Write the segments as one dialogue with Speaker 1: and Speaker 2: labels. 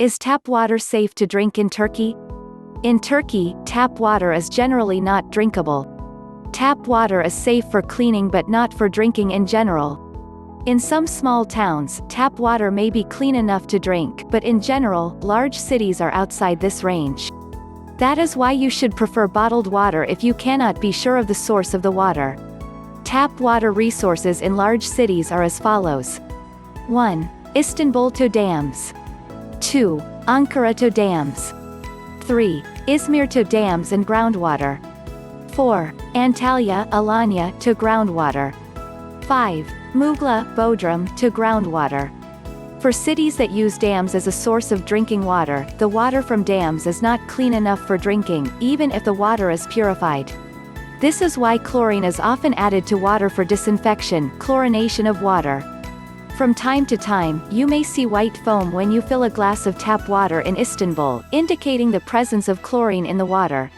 Speaker 1: Is tap water safe to drink in Turkey? In Turkey, tap water is generally not drinkable. Tap water is safe for cleaning but not for drinking in general. In some small towns, tap water may be clean enough to drink, but in general, large cities are outside this range. That is why you should prefer bottled water if you cannot be sure of the source of the water. Tap water resources in large cities are as follows. 1. Istanbul to dams. 2. Ankara to dams. 3. Izmir to dams and groundwater. 4. Antalya, Alanya to groundwater. 5. Muğla, Bodrum to groundwater. For cities that use dams as a source of drinking water, the water from dams is not clean enough for drinking, even if the water is purified. This is why chlorine is often added to water for disinfection, chlorination of water. From time to time, you may see white foam when you fill a glass of tap water in Istanbul, indicating the presence of chlorine in the water.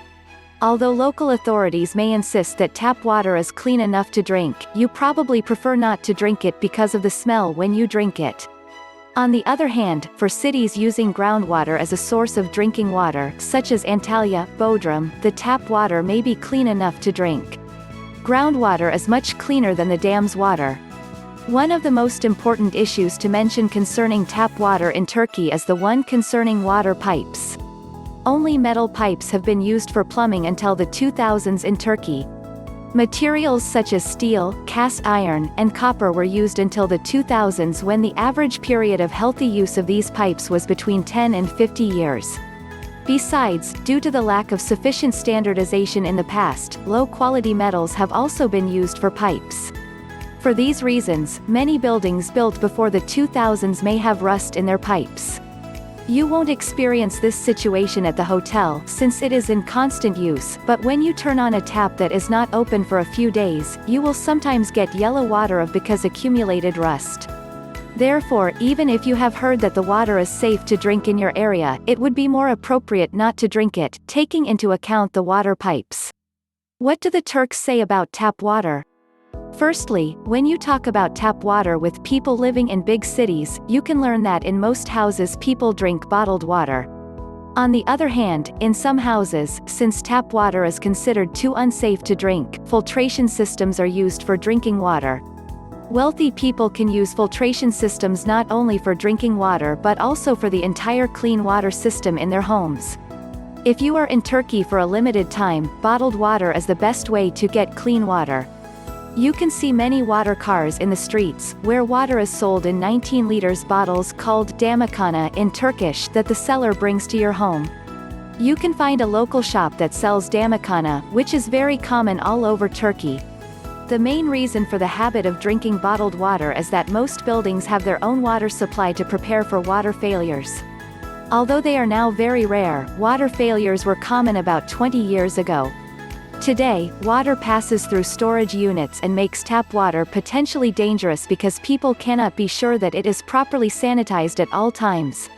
Speaker 1: Although local authorities may insist that tap water is clean enough to drink, you probably prefer not to drink it because of the smell when you drink it. On the other hand, for cities using groundwater as a source of drinking water, such as Antalya, Bodrum, the tap water may be clean enough to drink. Groundwater is much cleaner than the dam's water. One of the most important issues to mention concerning tap water in Turkey is the one concerning water pipes. Only metal pipes have been used for plumbing until the 2000s in Turkey. Materials such as steel, cast iron, and copper were used until the 2000s, when the average period of healthy use of these pipes was between 10 and 50 years. Besides, due to the lack of sufficient standardization in the past, low-quality metals have also been used for pipes. For these reasons, many buildings built before the 2000s may have rust in their pipes. You won't experience this situation at the hotel since it is in constant use, but when you turn on a tap that is not open for a few days, you will sometimes get yellow water because accumulated rust. Therefore, even if you have heard that the water is safe to drink in your area, it would be more appropriate not to drink it, taking into account the water pipes. What do the Turks say about tap water? Firstly, when you talk about tap water with people living in big cities, you can learn that in most houses people drink bottled water. On the other hand, in some houses, since tap water is considered too unsafe to drink, filtration systems are used for drinking water. Wealthy people can use filtration systems not only for drinking water but also for the entire clean water system in their homes. If you are in Turkey for a limited time, bottled water is the best way to get clean water. You can see many water cars in the streets, where water is sold in 19 liters bottles called damacana in Turkish that the seller brings to your home. You can find a local shop that sells damacana, which is very common all over Turkey. The main reason for the habit of drinking bottled water is that most buildings have their own water supply to prepare for water failures. Although they are now very rare, water failures were common about 20 years ago. Today, water passes through storage units and makes tap water potentially dangerous because people cannot be sure that it is properly sanitized at all times.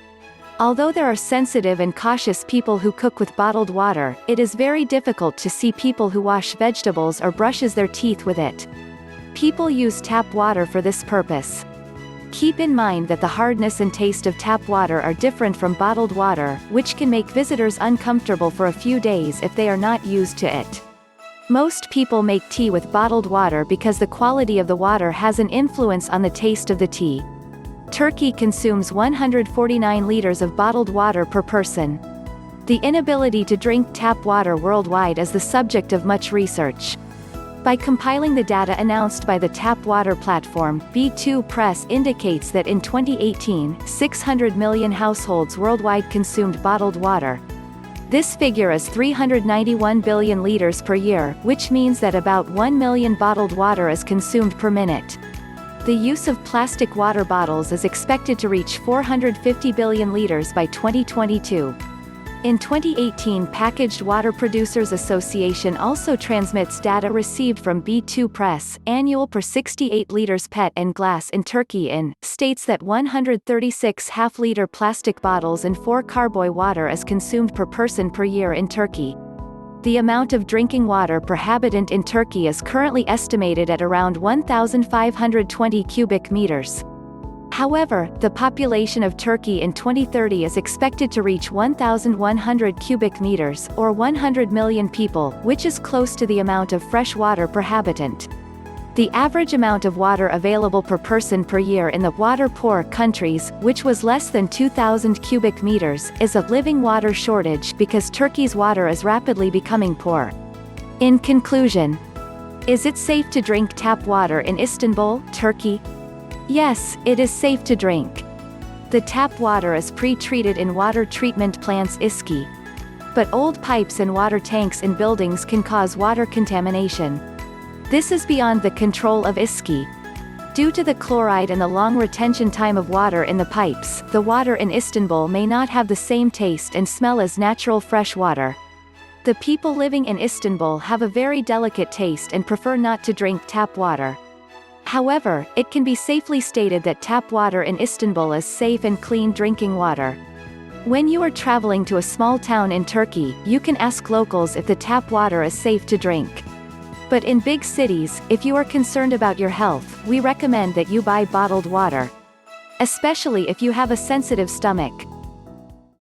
Speaker 1: Although there are sensitive and cautious people who cook with bottled water, it is very difficult to see people who wash vegetables or brushes their teeth with it. People use tap water for this purpose. Keep in mind that the hardness and taste of tap water are different from bottled water, which can make visitors uncomfortable for a few days if they are not used to it. Most people make tea with bottled water because the quality of the water has an influence on the taste of the tea. Turkey consumes 149 liters of bottled water per person. The inability to drink tap water worldwide is the subject of much research. By compiling the data announced by the tap water platform, B2 Press indicates that in 2018, 600 million households worldwide consumed bottled water. This figure is 391 billion liters per year, which means that about 1 million bottled water is consumed per minute. The use of plastic water bottles is expected to reach 450 billion liters by 2022. In 2018, Packaged Water Producers Association also transmits data received from B2 Press, annual per 68 liters PET and glass in Turkey states that 136 half-liter plastic bottles and 4 carboy water is consumed per person per year in Turkey. The amount of drinking water per habitant in Turkey is currently estimated at around 1,520 cubic meters. However, the population of Turkey in 2030 is expected to reach 1,100 cubic meters, or 100 million people, which is close to the amount of fresh water per habitant. The average amount of water available per person per year in the water-poor countries, which was less than 2,000 cubic meters, is a living water shortage because Turkey's water is rapidly becoming poor. In conclusion, is it safe to drink tap water in Istanbul, Turkey? Yes, it is safe to drink. The tap water is pre-treated in water treatment plants ISKI. But old pipes and water tanks in buildings can cause water contamination. This is beyond the control of ISKI. Due to the chloride and the long retention time of water in the pipes, the water in Istanbul may not have the same taste and smell as natural fresh water. The people living in Istanbul have a very delicate taste and prefer not to drink tap water. However, it can be safely stated that tap water in Istanbul is safe and clean drinking water. When you are traveling to a small town in Turkey, you can ask locals if the tap water is safe to drink. But in big cities, if you are concerned about your health, we recommend that you buy bottled water. Especially if you have a sensitive stomach.